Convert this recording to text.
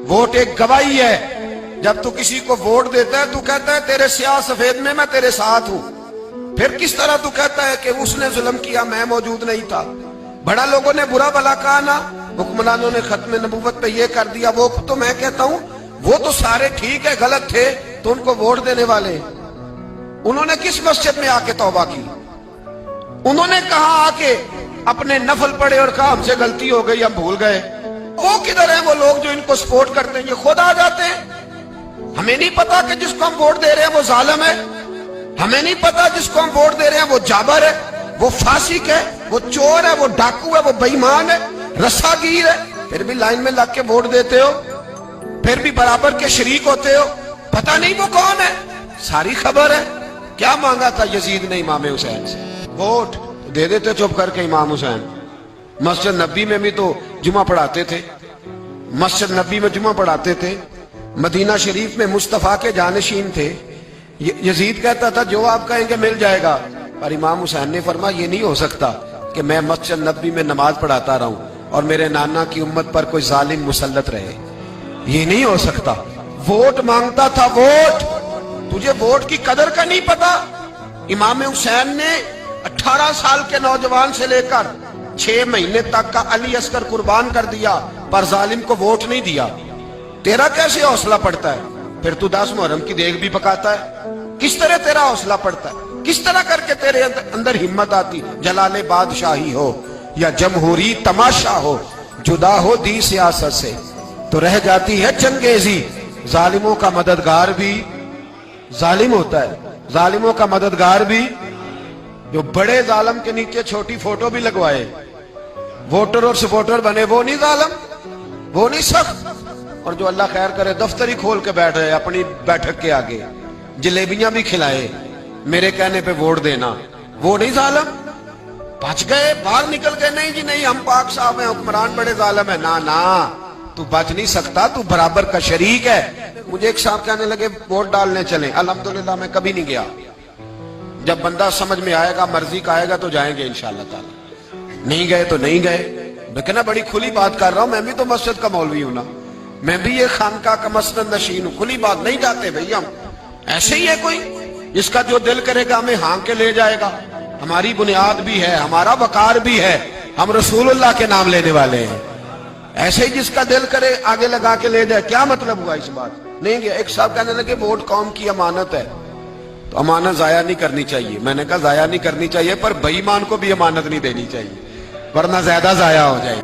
Vote ایک گواہی ہے. جب تو کسی کو ووٹ دیتا ہے تو کہتا ہے تیرے سیاہ سفید میں تیرے ساتھ ہوں. پھر کس طرح تو کہتا ہے کہ اس نے ظلم کیا میں موجود نہیں تھا؟ بڑا لوگوں نے برا بلا کہا نا، حکمرانوں نے ختم نبوت پہ یہ کر دیا، وہ تو میں کہتا ہوں وہ تو سارے ٹھیک ہے، غلط تھے تو ان کو ووٹ دینے والے انہوں نے کس مسجد میں آ کے توبہ کی؟ انہوں نے کہا آ کے اپنے نفل پڑھے اور کہا ہم سے غلطی ہو گئی ہم بھول گئے. وہ کدھر ہیں وہ لوگ جو ان کو سپورٹ کرتے ہیں؟ یہ خود آ جاتے ہیں. ہمیں نہیں پتا کہ جس کو ہم ووٹ دے رہے ہیں وہ ظالم ہے، ہمیں نہیں پتا جس کو ہم ووٹ دے رہے ہیں وہ جابر ہے، وہ فاسق ہے، وہ چور ہے، وہ ڈاکو ہے، وہ بے ایمان ہے، رسا گیر ہے. پھر بھی لائن میں لگ کے ووٹ دیتے ہو، پھر بھی برابر کے شریک ہوتے ہو. پتہ نہیں وہ کون ہے، ساری خبر ہے. کیا مانگا تھا یزید نے امام حسین سے؟ ووٹ دے دیتے چپ کر کے امام حسین. مسجد نبی میں بھی تو جمعہ پڑھاتے تھے، مسجد نبی میں جمعہ پڑھاتے تھے، مدینہ شریف میں مصطفیٰ کے جانشین تھے. یزید کہتا تھا جو آپ کہیں گے مل جائے گا، پر امام حسین نے فرمایا یہ نہیں ہو سکتا کہ میں مسجد نبی میں نماز پڑھاتا رہوں اور میرے نانا کی امت پر کوئی ظالم مسلط رہے، یہ نہیں ہو سکتا. ووٹ مانگتا تھا، ووٹ. تجھے ووٹ کی قدر کا نہیں پتا؟ امام حسین نے 18 سال کے نوجوان سے لے کر 6 مہینے تک کا علی اصغر قربان کر دیا، پر ظالم کو ووٹ نہیں دیا. تیرا کیسے حوصلہ پڑتا ہے؟ پھر تو 10 محرم کی دیگ بھی پکاتا ہے. کس طرح تیرا حوصلہ پڑتا ہے؟ کس طرح کر کے تیرے اندر ہمت آتی؟ جلال بادشاہی ہو یا جمہوری تماشا ہو، جدا ہو دی سیاست سے تو رہ جاتی ہے چنگیزی. ظالموں کا مددگار بھی ظالم ہوتا ہے، ظالموں کا مددگار بھی جو بڑے ظالم کے نیچے چھوٹی فوٹو بھی لگوائے، ووٹر اور سپورٹر بنے، وہ نہیں ظالم، وہ نہیں سخت. اور جو اللہ خیر کرے دفتر ہی کھول کے بیٹھ رہے اپنی بیٹھک کے آگے، جلیبیاں بھی کھلائے میرے کہنے پہ ووٹ دینا، وہ نہیں ظالم. بچ گئے، باہر نکل گئے، نہیں جی نہیں ہم پاک صاحب ہیں، حکمران بڑے ظالم ہیں. نا تو بچ نہیں سکتا، تو برابر کا شریک ہے. مجھے ایک صاحب کہنے لگے ووٹ ڈالنے چلیں، الحمدللہ میں کبھی نہیں گیا. جب بندہ سمجھ میں آئے گا، مرضی کا آئے گا تو جائیں گے انشاءاللہ تعالی. نہیں گئے تو نہیں گئے. لیکن بڑی کھلی بات کر رہا ہوں، میں بھی تو مسجد کا مولوی ہوں نا، میں بھی یہ خانقاہ کا مسند نشین ہوں. کھلی بات نہیں جاتے بھئی ہم. ایسے ہی ہے کوئی جس کا جو دل کرے گا ہمیں ہانک کے لے جائے گا. ہماری بنیاد بھی ہے، ہمارا وقار بھی ہے، ہم رسول اللہ کے نام لینے والے ہیں. ایسے ہی جس کا دل کرے آگے لگا کے لے جائے. کیا مطلب ہوا اس بات؟ نہیں گیا. ایک صاحب کہنے لگے ووٹ قوم کی امانت ہے تو امانت ضائع نہیں کرنی چاہیے. میں نے کہا ضائع نہیں کرنی چاہیے، پر بے ایمان کو بھی امانت نہیں دینی چاہیے ورنہ زیادہ ضائع ہو جائے.